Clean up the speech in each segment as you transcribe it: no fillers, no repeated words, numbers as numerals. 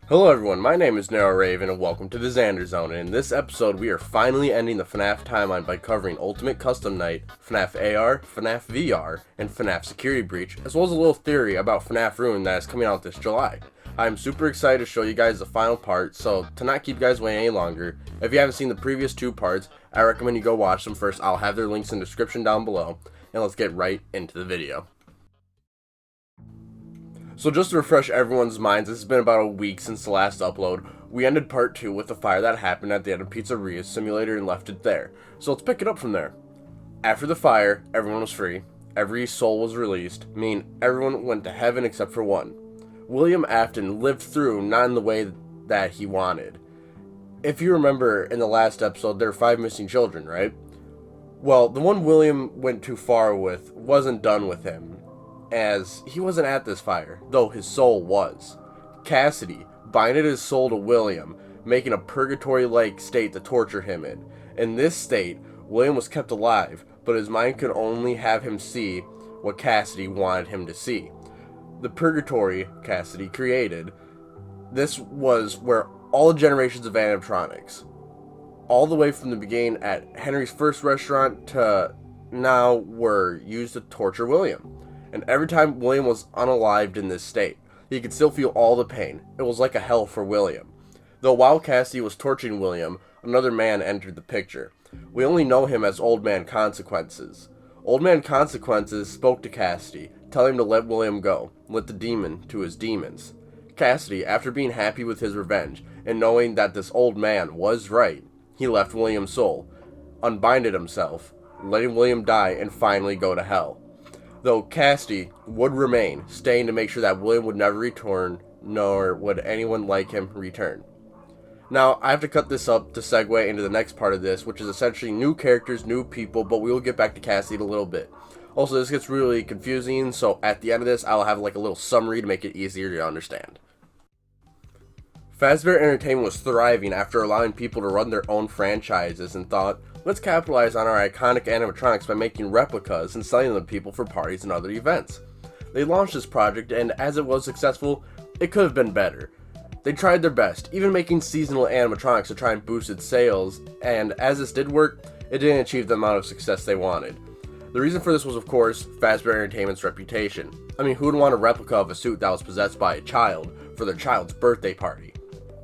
Hello everyone, my name is Narrow Raven and welcome to the Xander Zone, and in this episode we are finally ending the FNAF timeline by covering Ultimate Custom Night, FNAF AR, FNAF VR, and FNAF Security Breach, as well as a little theory about FNAF Ruin that is coming out this July. I'm super excited to show you guys the final part, so to not keep you guys waiting any longer, if you haven't seen the previous two parts, I recommend you go watch them first. I'll have their links in the description down below, and let's get right into the video. So just to refresh everyone's minds, this has been about a week since the last upload. We ended part 2 with the fire that happened at the end of Pizzeria Simulator and left it there. So let's pick it up from there. After the fire, everyone was free. Every soul was released, meaning everyone went to heaven except for one. William Afton lived through, not in the way that he wanted. If you remember in the last episode, there were 5 missing children, right? Well, the one William went too far with wasn't done with him, as he wasn't at this fire, though his soul was. Cassidy binded his soul to William, making a purgatory-like state to torture him in. In this state, William was kept alive, but his mind could only have him see what Cassidy wanted him to see. The purgatory Cassidy created, this was where all the generations of animatronics, all the way from the beginning at Henry's first restaurant to now, were used to torture William. And every time William was unalived in this state, he could still feel all the pain. It was like a hell for William. Though while Cassidy was torturing William, another man entered the picture. We only know him as Old Man Consequences. Old Man Consequences spoke to Cassidy, telling him to let William go, let the demon to his demons. Cassidy, after being happy with his revenge, and knowing that this old man was right, he left William's soul, unbinded himself, letting William die and finally go to hell. Though Cassidy would remain, staying to make sure that William would never return, nor would anyone like him return. Now, I have to cut this up to segue into the next part of this, which is essentially new characters, new people, but we will get back to Cassidy in a little bit. Also, this gets really confusing, so at the end of this, I'll have like a little summary to make it easier to understand. Fazbear Entertainment was thriving after allowing people to run their own franchises and thought, let's capitalize on our iconic animatronics by making replicas and selling them to people for parties and other events. They launched this project, and as it was successful, it could have been better. They tried their best, even making seasonal animatronics to try and boost its sales, and as this did work, it didn't achieve the amount of success they wanted. The reason for this was, of course, Fazbear Entertainment's reputation. I mean, who would want a replica of a suit that was possessed by a child for their child's birthday party?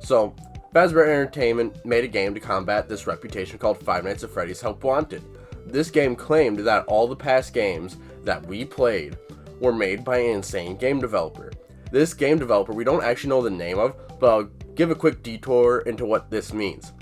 So, Fazbear Entertainment made a game to combat this reputation called Five Nights at Freddy's Help Wanted. This game claimed that all the past games that we played were made by an insane game developer. This game developer we don't actually know the name of, but I'll give a quick detour into what this means.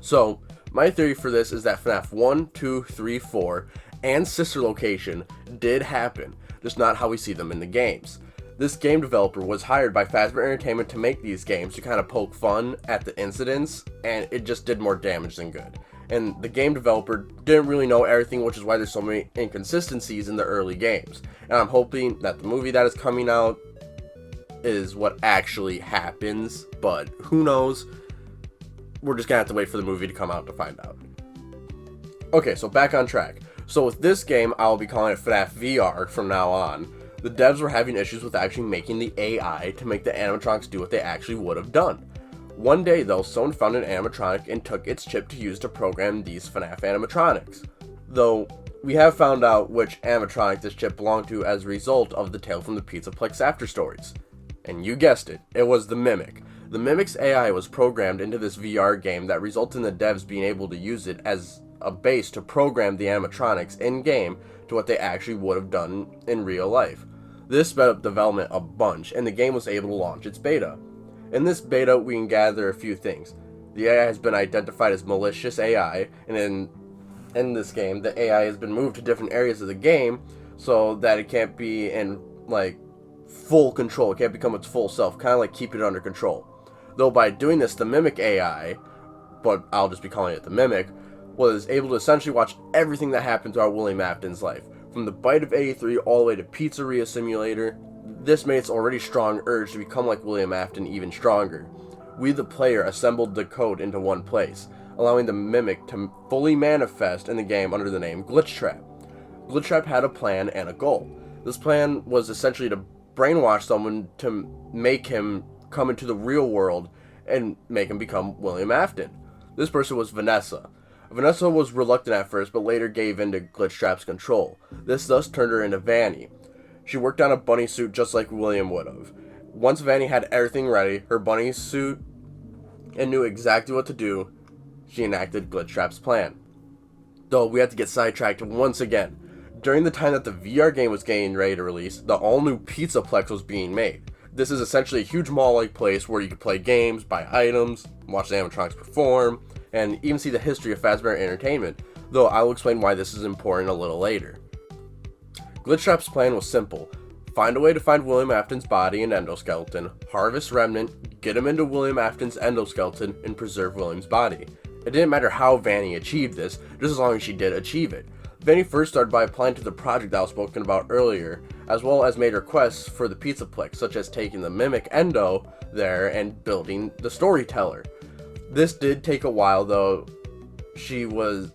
So, my theory for this is that FNAF 1, 2, 3, 4, and Sister Location did happen, just not how we see them in the games. This game developer was hired by Fazbear Entertainment to make these games to kind of poke fun at the incidents, and it just did more damage than good. And the game developer didn't really know everything, which is why there's so many inconsistencies in the early games. And I'm hoping that the movie that is coming out is what actually happens, but who knows? We're just gonna have to wait for the movie to come out to find out. Okay, so back on track. So with this game, I'll be calling it FNAF VR from now on. The devs were having issues with actually making the AI to make the animatronics do what they actually would have done. One day though, someone found an animatronic and took its chip to use to program these FNAF animatronics. Though, we have found out which animatronic this chip belonged to as a result of the Tale from the Pizzaplex after stories. And you guessed it, it was the Mimic. The Mimic's AI was programmed into this VR game that resulted in the devs being able to use it as a base to program the animatronics in-game to what they actually would have done in real life. This sped up development a bunch, and the game was able to launch its beta. In this beta, we can gather a few things. The AI has been identified as malicious AI, and in this game, the AI has been moved to different areas of the game so that it can't be in, like, full control. It can't become its full self, kind of like keep it under control. Though by doing this, the Mimic AI, but I'll just be calling it the Mimic, was able to essentially watch everything that happened throughout William Afton's life. From the bite of 83 all the way to Pizzeria Simulator, this made its already strong urge to become like William Afton even stronger. We the player assembled the code into one place, allowing the Mimic to fully manifest in the game under the name Glitchtrap. Glitchtrap had a plan and a goal. This plan was essentially to brainwash someone to make him come into the real world and make him become William Afton. This person was Vanessa. Vanessa was reluctant at first, but later gave in to Glitchtrap's control. This thus turned her into Vanny. She worked on a bunny suit just like William would have. Once Vanny had everything ready, her bunny suit, and knew exactly what to do, she enacted Glitchtrap's plan. Though we had to get sidetracked once again. During the time that the VR game was getting ready to release, the all-new Pizzaplex was being made. This is essentially a huge mall-like place where you can play games, buy items, watch the animatronics perform, and even see the history of Fazbear Entertainment, though I will explain why this is important a little later. Glitchtrap's plan was simple. Find a way to find William Afton's body and endoskeleton, harvest Remnant, get him into William Afton's endoskeleton, and preserve William's body. It didn't matter how Vanny achieved this, just as long as she did achieve it. Vanny first started by applying to the project that was spoken about earlier, as well as made requests for the Pizzaplex, such as taking the Mimic Endo there and building the Storyteller. This did take a while, though. She was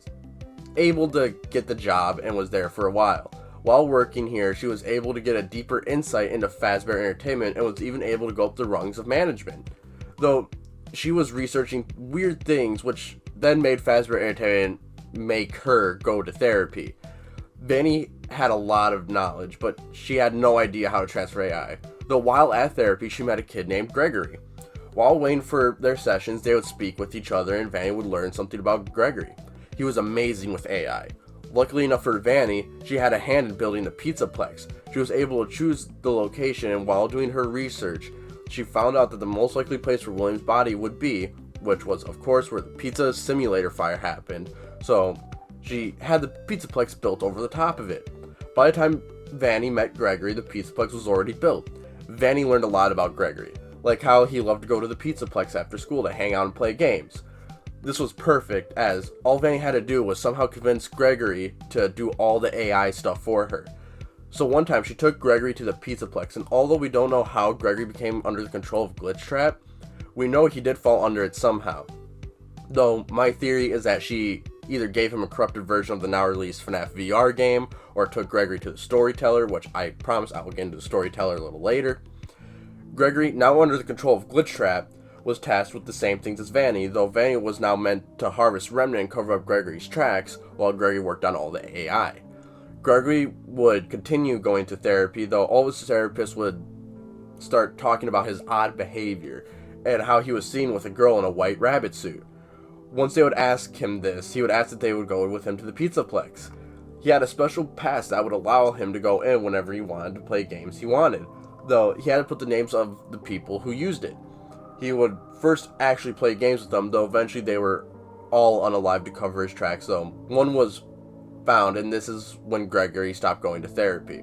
able to get the job and was there for a while. While working here, she was able to get a deeper insight into Fazbear Entertainment and was even able to go up the rungs of management. Though she was researching weird things, which then made Fazbear Entertainment make her go to therapy. Vanny had a lot of knowledge, but she had no idea how to transfer AI. Though while at therapy, she met a kid named Gregory. While waiting for their sessions, they would speak with each other and Vanny would learn something about Gregory. He was amazing with AI. Luckily enough for Vanny, she had a hand in building the Pizzaplex. She was able to choose the location, and while doing her research, she found out that the most likely place for William's body would be, which was of course where the pizza simulator fire happened, so she had the Pizzaplex built over the top of it. By the time Vanny met Gregory, the Pizzaplex was already built. Vanny learned a lot about Gregory, like how he loved to go to the Pizzaplex after school to hang out and play games. This was perfect, as all Vanny had to do was somehow convince Gregory to do all the AI stuff for her. So one time she took Gregory to the Pizzaplex, and although we don't know how Gregory became under the control of Glitchtrap, we know he did fall under it somehow. Though my theory is that she either gave him a corrupted version of the now released FNAF VR game, or took Gregory to the Storyteller, which I promise I will get into the Storyteller a little later. Gregory, now under the control of Glitchtrap, was tasked with the same things as Vanny, though Vanny was now meant to harvest Remnant and cover up Gregory's tracks, while Gregory worked on all the AI. Gregory would continue going to therapy, though all his therapists would start talking about his odd behavior, and how he was seen with a girl in a white rabbit suit. Once they would ask him this, he would ask that they would go with him to the Pizzaplex. He had a special pass that would allow him to go in whenever he wanted to play games he wanted, though he had to put the names of the people who used it. He would first actually play games with them, though eventually they were all unalive to cover his tracks, though one was found, and this is when Gregory stopped going to therapy.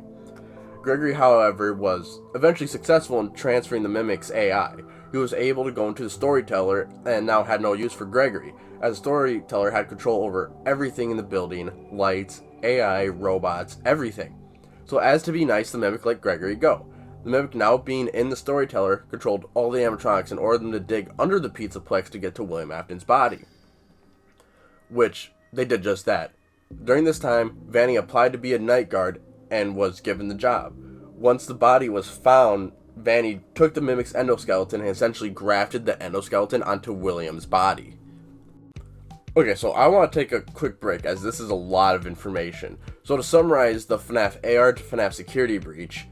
Gregory, however, was eventually successful in transferring the Mimic's AI. He was able to go into the Storyteller and now had no use for Gregory, as the Storyteller had control over everything in the building, lights, AI, robots, everything. So as to be nice, the Mimic let Gregory go. The Mimic, now being in the Storyteller, controlled all the animatronics and ordered them to dig under the Pizzaplex to get to William Afton's body. Which, they did just that. During this time, Vanny applied to be a night guard and was given the job. Once the body was found, Vanny took the Mimic's endoskeleton and essentially grafted the endoskeleton onto William's body. Okay, so I want to take a quick break, as this is a lot of information. So to summarize the FNAF AR to FNAF security breach,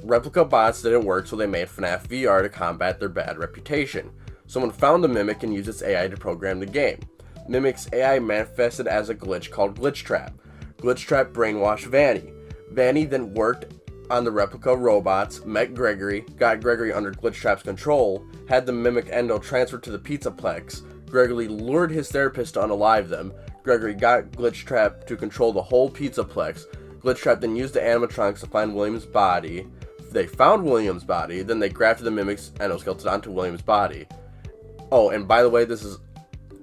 replica bots didn't work, so they made FNAF VR to combat their bad reputation. Someone found the Mimic and used its AI to program the game. Mimic's AI manifested as a glitch called Glitchtrap. Glitchtrap brainwashed Vanny. Vanny then worked on the replica robots, met Gregory, got Gregory under Glitchtrap's control, had the Mimic Endo transferred to the Pizzaplex. Gregory lured his therapist to unalive them. Gregory got Glitchtrap to control the whole Pizzaplex. Glitchtrap then used the animatronics to find William's body. They found William's body, then they grafted the Mimic's endoskeleton onto William's body. Oh, and by the way, this is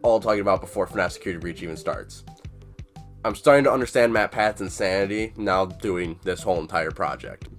all talking about before FNAF Security Breach even starts. I'm starting to understand Matt Pat's insanity now doing this whole entire project.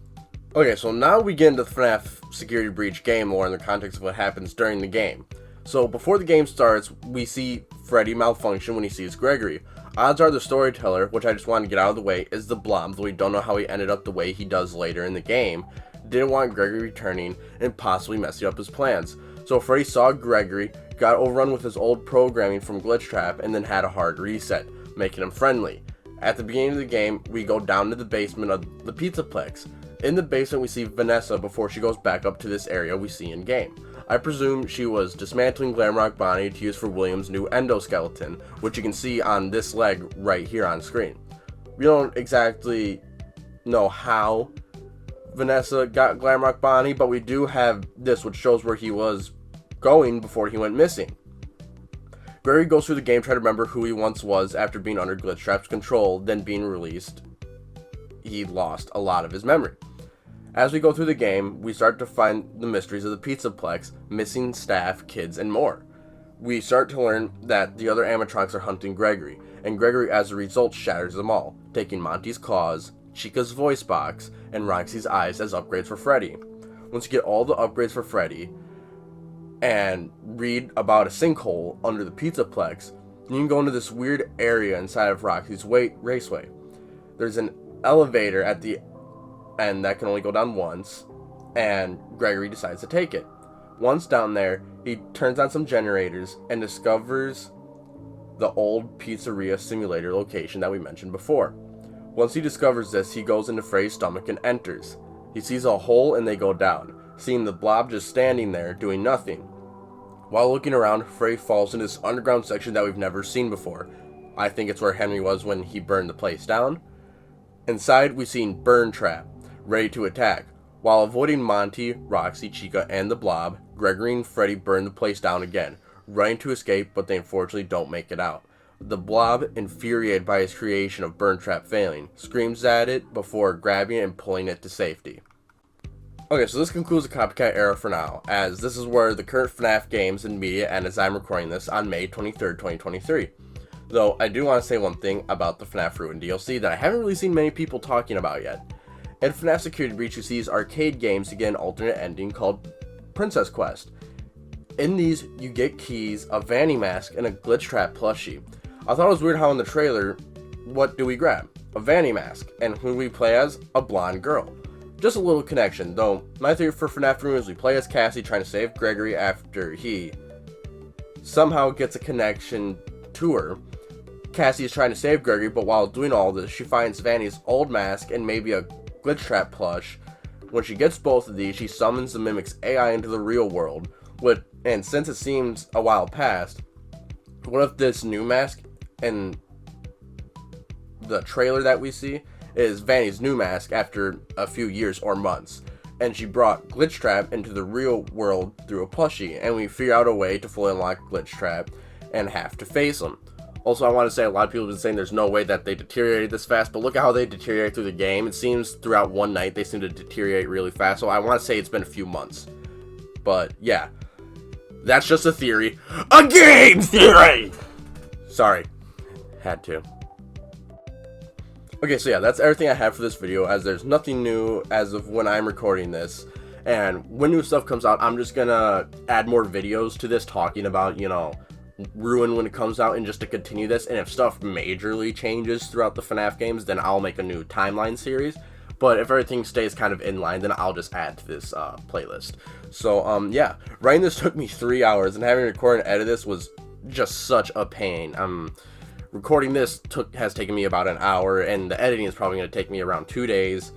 Okay, so now we get into the FNAF Security Breach game lore in the context of what happens during the game. So before the game starts, we see Freddy malfunction when he sees Gregory. Odds are the Storyteller, which I just wanted to get out of the way, is the Blob, though we don't know how he ended up the way he does later in the game. didn't want Gregory returning and possibly messing up his plans. So Freddy saw Gregory, got overrun with his old programming from Glitchtrap, and then had a hard reset, making him friendly. At the beginning of the game, we go down to the basement of the Pizzaplex. In the basement, we see Vanessa before she goes back up to this area we see in game. I presume she was dismantling Glamrock Bonnie to use for William's new endoskeleton, which you can see on this leg right here on screen. We don't exactly know how Vanessa got Glamrock Bonnie, but we do have this, which shows where he was going before he went missing. Gregory goes through the game trying to remember who he once was after being under Glitchtrap's control, then being released. He lost a lot of his memory. As we go through the game, we start to find the mysteries of the Pizzaplex, missing staff, kids, and more. We start to learn that the other animatronics are hunting Gregory, and Gregory as a result shatters them all, taking Monty's claws, Chica's voice box, and Roxy's eyes as upgrades for Freddy. Once you get all the upgrades for Freddy, and read about a sinkhole under the Pizzaplex, you can go into this weird area inside of Roxy's raceway. There's an elevator at the end that can only go down once, and Gregory decides to take it. Once down there, he turns on some generators and discovers the old pizzeria simulator location that we mentioned before. Once he discovers this, he goes into Freddy's stomach and enters. He sees a hole and they go down, seeing the blob just standing there doing nothing. While looking around, Freddy falls into this underground section that we've never seen before. I think it's where Henry was when he burned the place down. Inside, we see Burn Trap, ready to attack. While avoiding Monty, Roxy, Chica, and the blob, Gregory and Freddy burn the place down again, running to escape, but they unfortunately don't make it out. The blob, infuriated by his creation of Burn Trap failing, screams at it before grabbing it and pulling it to safety. Okay, so this concludes the Copycat era for now, as this is where the current FNAF games and media end as I'm recording this on May 23rd, 2023. Though, I do want to say one thing about the FNAF Ruin DLC that I haven't really seen many people talking about yet. In FNAF Security Breach, you see these arcade games to get an alternate ending called Princess Quest. In these, you get keys, a Vanny mask, and a Glitchtrap plushie. I thought it was weird how in the trailer, what do we grab? A Vanny mask, and who we play as? A blonde girl. Just a little connection, though my theory for FNAF Ruin is we play as Cassie trying to save Gregory after he somehow gets a connection to her. Cassie is trying to save Gregory, but while doing all this, she finds Vanny's old mask and maybe a Glitchtrap plush. When she gets both of these, she summons the Mimic's AI into the real world. And since it seems a while past, what if this new mask and the trailer that we see is Vanny's new mask after a few years or months, and she brought Glitchtrap into the real world through a plushie, and we figure out a way to fully unlock Glitchtrap and have to face him. Also, I want to say a lot of people have been saying there's no way that they deteriorated this fast, but look at how they deteriorate through the game. It seems throughout one night they seem to deteriorate really fast, so I want to say it's been a few months. But yeah, that's just a theory. A game theory! Sorry, had to. Okay, so yeah, that's everything I have for this video, as there's nothing new as of when I'm recording this. And when new stuff comes out, I'm just gonna add more videos to this talking about, Ruin when it comes out, and just to continue this. And if stuff majorly changes throughout the FNAF games, then I'll make a new timeline series. But if everything stays kind of in line, then I'll just add to this playlist. So, yeah, writing this took me 3 hours, and having to record and edit this was just such a pain. Recording this has taken me about an hour, and the editing is probably going to take me around 2 days.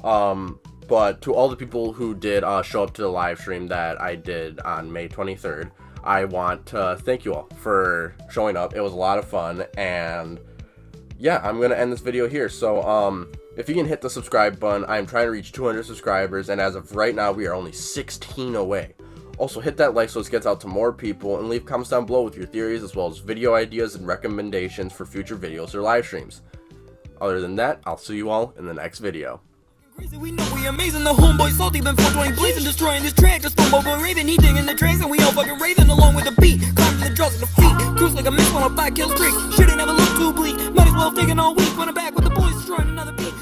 But to all the people who did show up to the live stream that I did on May 23rd, I want to thank you all for showing up. It was a lot of fun, and yeah, I'm going to end this video here. So, if you can hit the subscribe button, I'm trying to reach 200 subscribers, and as of right now, we are only 16 away. Also, hit that like so this gets out to more people, and leave comments down below with your theories, as well as video ideas and recommendations for future videos or live streams. Other than that, I'll see you all in the next video. Crazy, we know we amazing. The homeboy salty, been 420 blazing, destroying this track. Just from over raving, he digging the tracks, and we all fucking raving along with the beat. Climbing the drugs with the feet, cruise like a miss on a 5 kill streak. Should've never looked too bleak. Might as well have taken all week. Running back with the boys, destroying another beat.